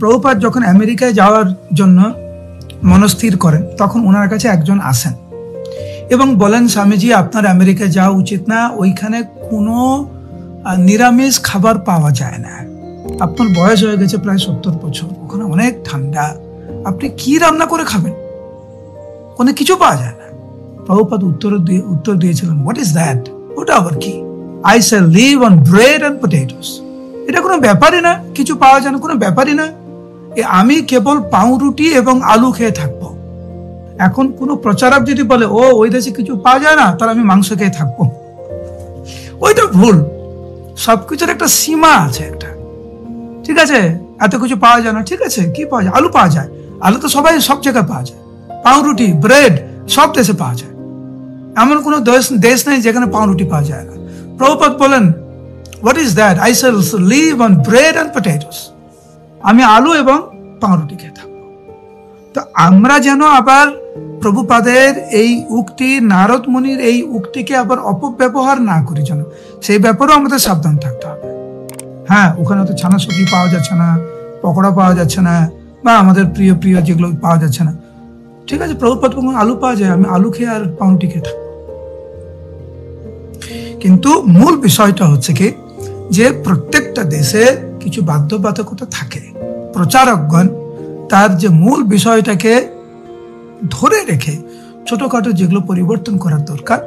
প্রভুপাদ যখন আমেরিকায় যাওয়ার জন্য মনস্থির করেন, তখন ওনার কাছে একজন আসেন এবং বলেন, স্বামীজি আপনার আমেরিকায় যাওয়া উচিত না, ওইখানে কোনো নিরামিষ খাবার পাওয়া যায় না, আপনার বয়স হয়ে গেছে প্রায় 70 বছর, ওখানে অনেক ঠান্ডা, আপনি কি রান্না করে খাবেন, কোনো কিছু পাওয়া যায় না। প্রভুপাদ উত্তর দিয়েছিলেন, হোয়াট ইজ দ্যাট, ওটা আবার কি, I shall live on bread and potatoes, এটা কোনো ব্যাপারই না, কিছু পাওয়া যায় না, কোনো ব্যাপারই না, আমি কেবল পাউরুটি এবং আলু খেয়ে থাকবো। এখন কোনো প্রচারক যদি বলে ও ওই দেশে কিছু পাওয়া যায় না, তাহলে আমি মাংস খেয়ে থাকবো, ওইটা ভুল। সবকিছুর একটা সীমা আছে একটা, ঠিক আছে, এত কিছু পাওয়া যায় না, ঠিক আছে, কি পাওয়া যায়, আলু পাওয়া যায়, আলু তো সবাই সব জায়গায় পাওয়া যায়, পাউরুটি ব্রেড সব দেশে পাওয়া যায়, এমন কোনো দেশ নেই যেখানে পাউরুটি পাওয়া যায় না। প্রভুপাদ বলেন, what is that, I shall live on bread and potatoes, আমি আলু এবং পাউরুটি খেয়ে থাকবো। তো আমরা যেন আবার প্রভুপাদের এই উক্তি, নারদ মুনির এই উক্তিকে আবার অপব্যবহার না করি, যেন সেই ব্যাপারেও আমাদের সাবধান থাকতে হবে। হ্যাঁ, ওখানে তো ছানা সবজি পাওয়া যাচ্ছে না, পকোড়া পাওয়া যাচ্ছে না, বা আমাদের প্রিয় প্রিয় যেগুলো পাওয়া যাচ্ছে না, ঠিক আছে, প্রভুপাদ আলু পাওয়া যায়, আমি আলু খেয়ে আর পাউরুটি খেয়ে থাকবো। কিন্তু মূল বিষয়টা হচ্ছে কি, যে প্রত্যেকটা দেশে কিছু বাধ্যবাধকতা থাকে, প্রচারকগণ তার যে মূল বিষয়টাকে ধরে রেখে ছোটখাটো যেগুলো পরিবর্তন করার দরকার